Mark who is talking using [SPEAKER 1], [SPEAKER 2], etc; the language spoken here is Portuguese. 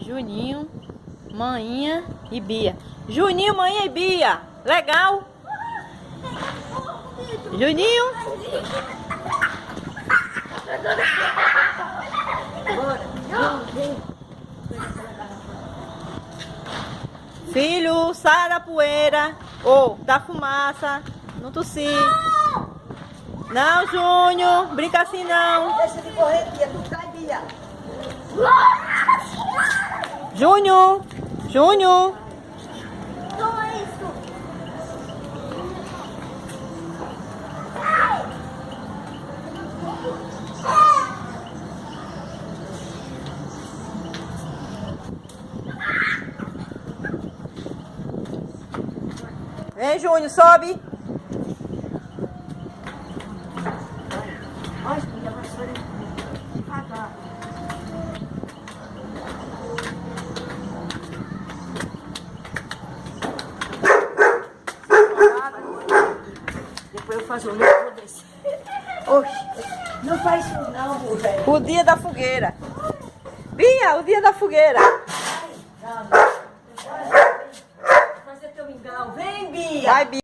[SPEAKER 1] Juninho, Maninha e Bia. Juninho, Maninha e Bia. Legal? Juninho? Filho, sai da poeira. Ou da fumaça. Não tossir. Não, Júnior. Brinca assim não.
[SPEAKER 2] Deixa de correr, Bia. Tu cai, Bia.
[SPEAKER 1] Júnior. Júnior.
[SPEAKER 2] Toma isso.
[SPEAKER 1] Vem, Júnior, sobe.
[SPEAKER 2] Olha, Bia, vai ser devagar. Depois eu faço um livro desse. Oxe, não faz isso não, mulher.
[SPEAKER 1] O dia da fogueira. Bia, o dia da fogueira.
[SPEAKER 2] Fazer teu mingau. Vem, Bia.
[SPEAKER 1] Vai, Bia.